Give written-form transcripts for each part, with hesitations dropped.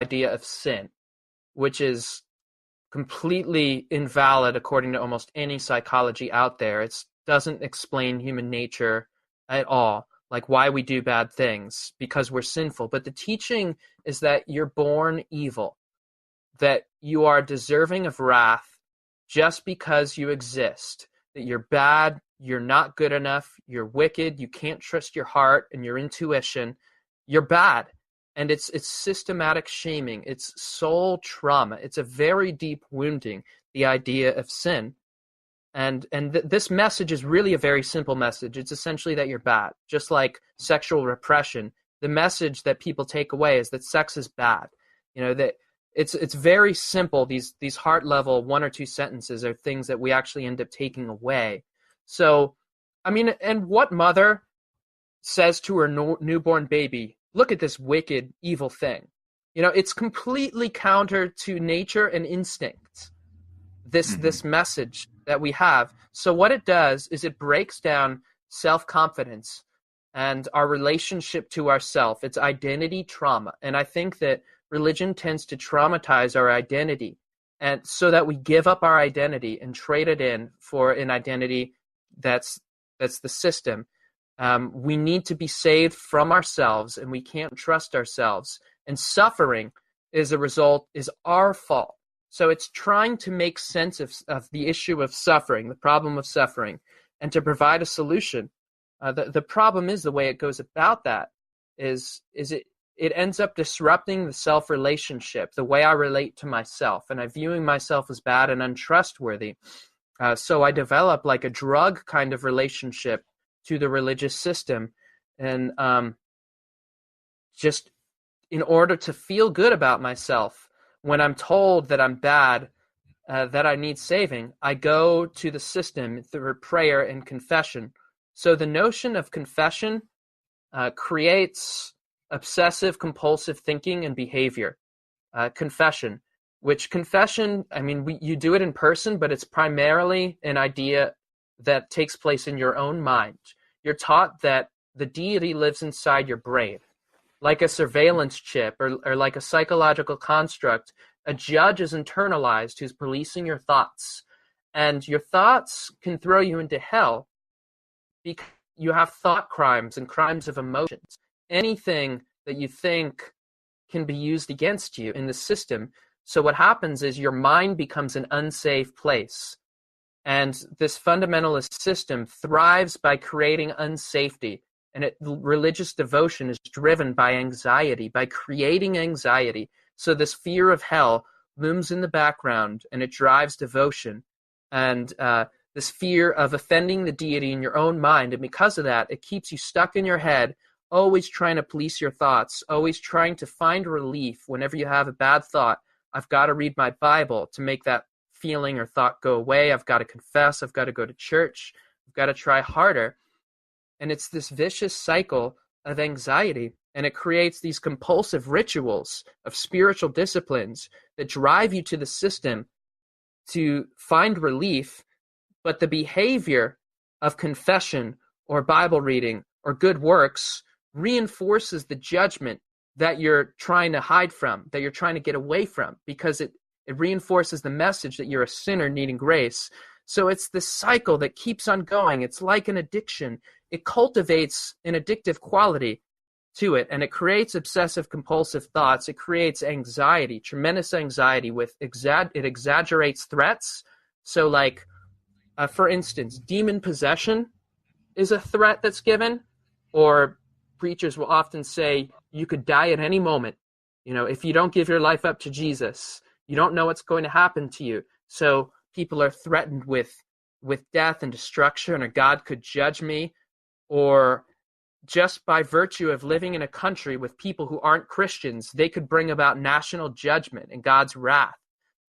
idea of sin, which is completely invalid according to almost any psychology out there. It doesn't explain human nature at all, like why we do bad things, because we're sinful. But the teaching is that you're born evil, that you are deserving of wrath just because you exist, that you're bad, you're not good enough, you're wicked, you can't trust your heart and your intuition, you're bad. And it's systematic shaming, it's soul trauma, it's a very deep wounding, the idea of sin. And this message is really a very simple message. It's essentially that you're bad. Just like sexual repression, the message that people take away is that sex is bad. That it's very simple. These heart level 1 or 2 sentences are things that we actually end up taking away. So, I mean, and what mother says to her newborn baby, look at this wicked, evil thing? It's completely counter to nature and instinct, this message that we have. So what it does is it breaks down self-confidence and our relationship to ourself. It's identity trauma. And I think that religion tends to traumatize our identity, and so that we give up our identity and trade it in for an identity that's the system. We need to be saved from ourselves, and we can't trust ourselves. And suffering is our fault. So it's trying to make sense of the issue of suffering, the problem of suffering, and to provide a solution. The problem is the way it goes about that is it ends up disrupting the self-relationship, the way I relate to myself, and I'm viewing myself as bad and untrustworthy. So I develop like a drug kind of relationship to the religious system, and just in order to feel good about myself, when I'm told that I'm bad, that I need saving, I go to the system through prayer and confession. So the notion of confession creates obsessive compulsive thinking and behavior. Confession, I mean, you do it in person, but it's primarily an idea that takes place in your own mind. You're taught that the deity lives inside your brain, like a surveillance chip or like a psychological construct. A judge is internalized who's policing your thoughts, and your thoughts can throw you into hell because you have thought crimes and crimes of emotions. Anything that you think can be used against you in the system. So what happens is your mind becomes an unsafe place. And this fundamentalist system thrives by creating unsafety. And religious devotion is driven by anxiety, by creating anxiety. So this fear of hell looms in the background, and it drives devotion. And this fear of offending the deity in your own mind. And because of that, it keeps you stuck in your head, always trying to police your thoughts, always trying to find relief whenever you have a bad thought. I've got to read my Bible to make that feeling or thought go away. I've got to confess. I've got to go to church. I've got to try harder. And it's this vicious cycle of anxiety. And it creates these compulsive rituals of spiritual disciplines that drive you to the system to find relief. But the behavior of confession or Bible reading or good works reinforces the judgment that you're trying to hide from, that you're trying to get away from, because it reinforces the message that you're a sinner needing grace. So it's this cycle that keeps on going. It's like an addiction. It cultivates an addictive quality to it, and it creates obsessive compulsive thoughts. It creates anxiety, tremendous anxiety. It exaggerates threats. So like, for instance, demon possession is a threat that's given, or preachers will often say, you could die at any moment. If you don't give your life up to Jesus, you don't know what's going to happen to you. So people are threatened with death and destruction, or God could judge me, or just by virtue of living in a country with people who aren't Christians, they could bring about national judgment and God's wrath.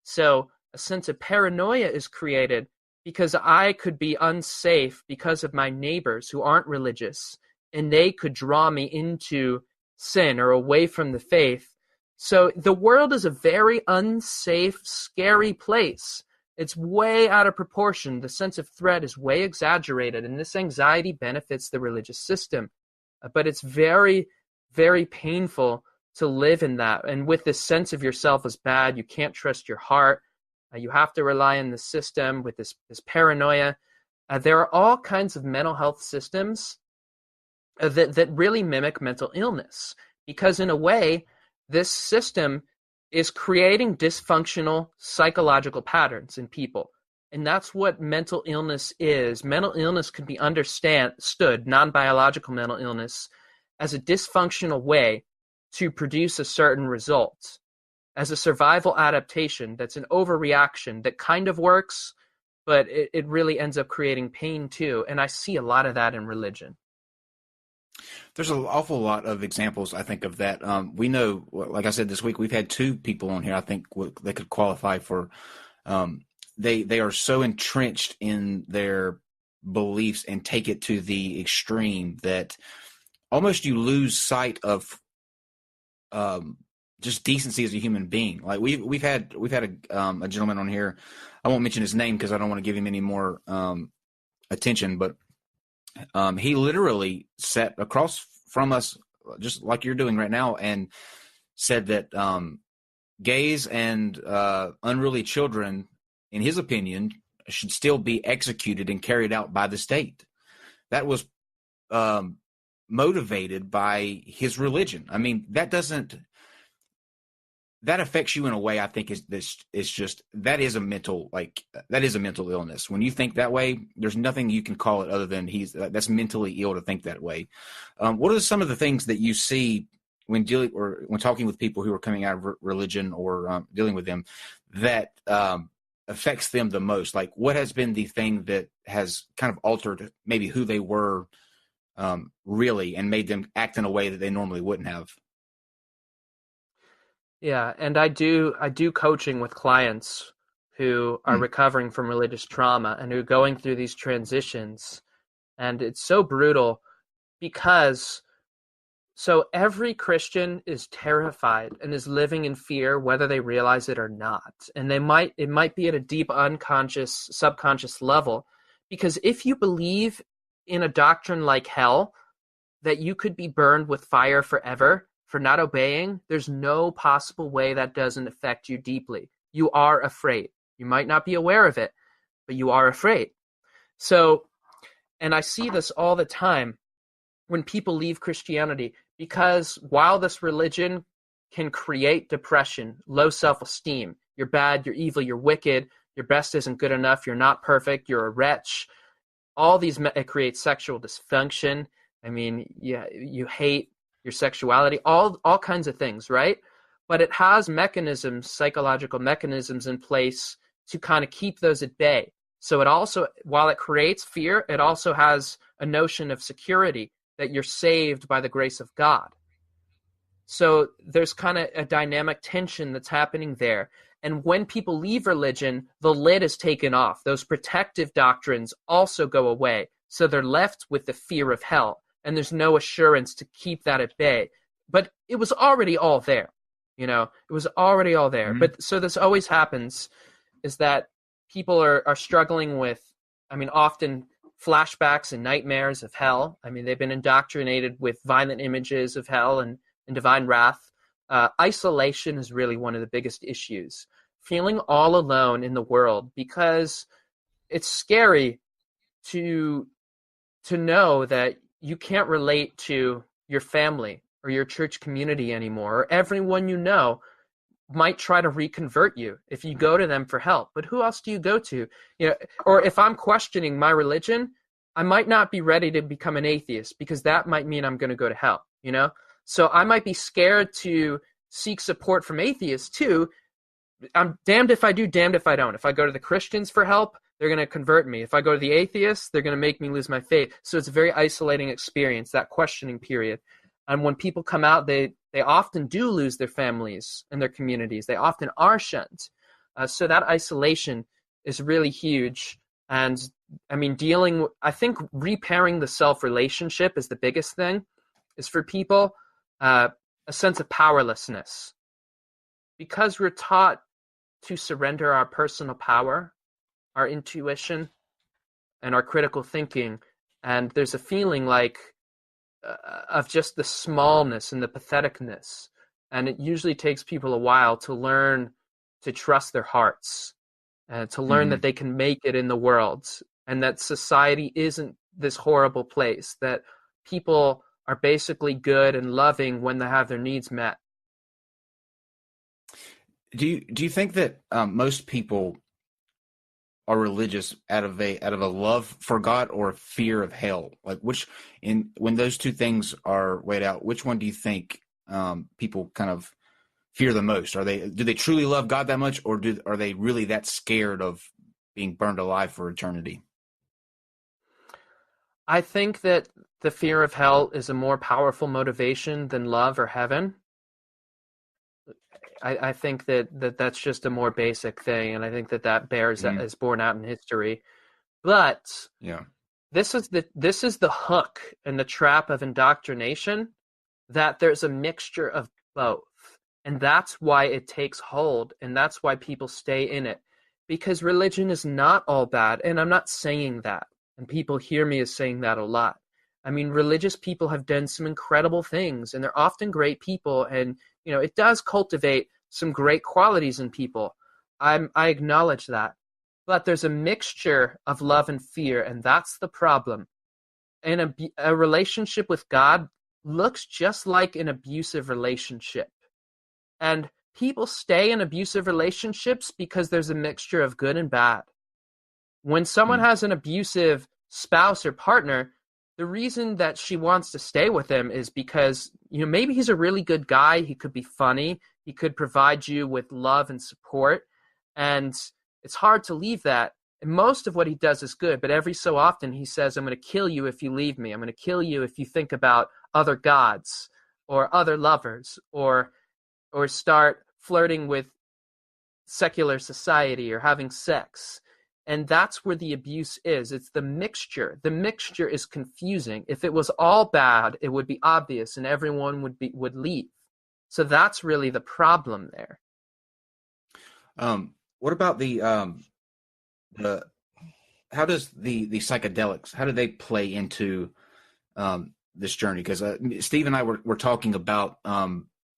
So a sense of paranoia is created because I could be unsafe because of my neighbors who aren't religious, and they could draw me into sin or away from the faith. So the world is a very unsafe, scary place. It's way out of proportion. The sense of threat is way exaggerated, and this anxiety benefits the religious system. But it's very, very painful to live in that. And with this sense of yourself as bad, you can't trust your heart. You have to rely on the system with this paranoia. There are all kinds of mental health systems that really mimic mental illness, because in a way, this system is creating dysfunctional psychological patterns in people. And that's what mental illness is. Mental illness can be understood, non-biological mental illness, as a dysfunctional way to produce a certain result, as a survival adaptation that's an overreaction that kind of works, but it really ends up creating pain too. And I see a lot of that in religion. There's an awful lot of examples, I think, of that. We know, like I said, this week we've had two people on here, I think, that could qualify for. They are so entrenched in their beliefs and take it to the extreme that almost you lose sight of just decency as a human being. Like we've had a gentleman on here. I won't mention his name because I don't want to give him any more attention, but he literally sat across from us, just like you're doing right now, and said that gays and unruly children, in his opinion, should still be executed and carried out by the state. That was motivated by his religion. I mean, that affects you in a way. I think is just that is a mental illness. When you think that way, there's nothing you can call it other than that's mentally ill to think that way. What are some of the things that you see when dealing or when talking with people who are coming out of religion or dealing with them that affects them the most? Like, what has been the thing that has kind of altered maybe who they were really and made them act in a way that they normally wouldn't have? Yeah, and I do coaching with clients who are recovering from religious trauma and who are going through these transitions. And it's so brutal because every Christian is terrified and is living in fear, whether they realize it or not. And it might be at a deep unconscious, subconscious level, because if you believe in a doctrine like hell, that you could be burned with fire forever for not obeying, there's no possible way that doesn't affect you deeply. You are afraid. You might not be aware of it, but you are afraid. And I see this all the time when people leave Christianity, because while this religion can create depression, low self-esteem, you're bad, you're evil, you're wicked, your best isn't good enough, you're not perfect, you're a wretch, it creates sexual dysfunction. I mean, you hate your sexuality, all kinds of things, right? But it has psychological mechanisms in place to kind of keep those at bay. So it also, while it creates fear, it also has a notion of security, that you're saved by the grace of God. So there's kind of a dynamic tension that's happening there. And when people leave religion, the lid is taken off. Those protective doctrines also go away. So they're left with the fear of hell. And there's no assurance to keep that at bay. But it was already all there. It was already all there. Mm-hmm. But so this always happens, is that people are struggling with, often flashbacks and nightmares of hell. They've been indoctrinated with violent images of hell and divine wrath. Isolation is really one of the biggest issues. Feeling all alone in the world, because it's scary to know that you can't relate to your family or your church community anymore, or everyone you know might try to reconvert you if you go to them for help. But who else do you go to? Or if I'm questioning my religion, I might not be ready to become an atheist, because that might mean I'm going to go to hell, So I might be scared to seek support from atheists too. I'm damned if I do, damned if I don't. If I go to the Christians for help, they're going to convert me. If I go to the atheists, they're going to make me lose my faith. So it's a very isolating experience, that questioning period. And when people come out, they often do lose their families and their communities. They often are shunned. So that isolation is really huge. And I think repairing the self relationship is the biggest thing, is for people, a sense of powerlessness. Because we're taught to surrender our personal power, our intuition, and our critical thinking. And there's a feeling of just the smallness and the patheticness And it usually takes people a while to learn to trust their hearts, to learn that Hmm. they can make it in the world, and that society isn't this horrible place, that people are basically good and loving when they have their needs met. Do you think that most people are religious out of a love for God or a fear of hell? Like which in when those two things are weighed out, which one do you think people kind of fear the most? Do they truly love God that much, or are they really that scared of being burned alive for eternity? I think that the fear of hell is a more powerful motivation than love or heaven. I think that's just a more basic thing, and I think that bears that Hmm. is borne out in history. But Yeah. this is the hook and the trap of indoctrination, that there's a mixture of both. And that's why it takes hold, and that's why people stay in it. Because religion is not all bad, and I'm not saying that. And people hear me as saying that a lot. I mean, religious people have done some incredible things, and they're often great people, and it does cultivate some great qualities in people. I acknowledge that. But there's a mixture of love and fear, and that's the problem. And a relationship with God looks just like an abusive relationship. And people stay in abusive relationships because there's a mixture of good and bad. When someone Mm. has an abusive spouse or partner, the reason that she wants to stay with him is because, maybe he's a really good guy. He could be funny. He could provide you with love and support. And it's hard to leave that. And most of what he does is good, but every so often he says, I'm going to kill you if you leave me. I'm going to kill you if you think about other gods or other lovers, or start flirting with secular society or having sex. And that's where the abuse is. It's the mixture. The mixture is confusing. If it was all bad, it would be obvious and everyone would leave. So that's really the problem there. What about the how does the psychedelics, how do they play into this journey? Because Steve and I were talking about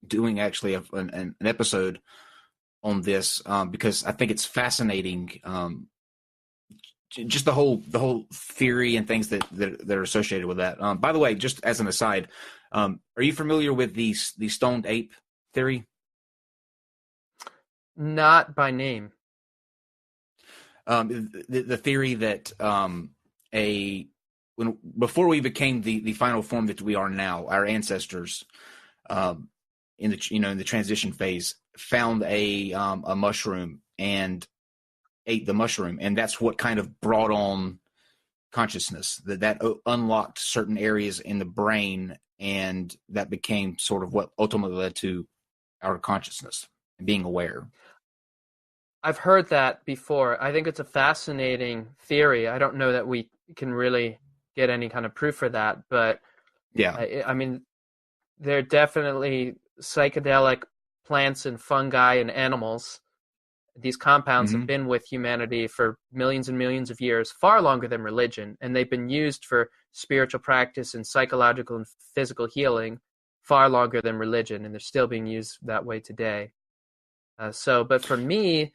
doing actually an episode on this because I think it's fascinating. Just the whole theory and things that are associated with that. By the way, just as an aside, are you familiar with the stoned ape theory? Not by name. The theory that a when before we became the final form that we are now, our ancestors um, in the in the transition phase found a mushroom and ate the mushroom, and that's what kind of brought on consciousness. That unlocked certain areas in the brain, and that became sort of what ultimately led to our consciousness and being aware. I've heard that before. I think it's a fascinating theory. I don't know that we can really get any kind of proof for that, but Yeah. I mean, there are definitely psychedelic plants and fungi and animals. These compounds have Hmm. been with humanity for millions and millions of years, far longer than religion, and they've been used for spiritual practice and psychological and physical healing far longer than religion, and they're still being used that way today. But for me,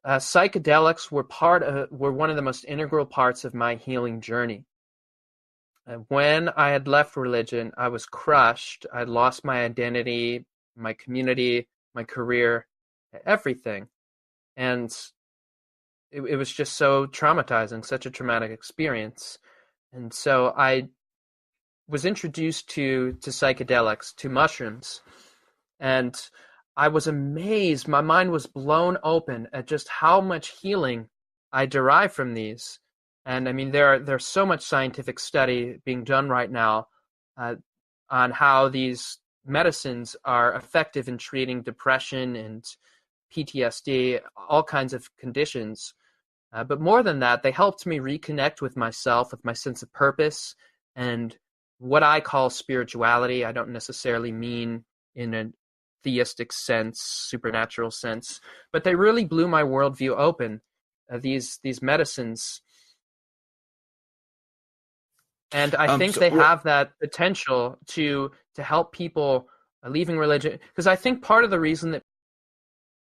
psychedelics were one of the most integral parts of my healing journey. When I had left religion, I was crushed. I would lost my identity, my community, my career, everything. And it was just so traumatizing, such a traumatic experience. And so I was introduced to psychedelics, to mushrooms, and I was amazed. My mind was blown open at just how much healing I derive from these. And I mean, there's so much scientific study being done right now uh, on how these medicines are effective in treating depression and PTSD, all kinds of conditions. But more than that, they helped me reconnect with myself, with my sense of purpose, and what I call spirituality. I don't necessarily mean in a theistic sense, supernatural sense, but they really blew my worldview open. These medicines, and I think So they what? have that potential to help people leaving religion, because I think part of the reason that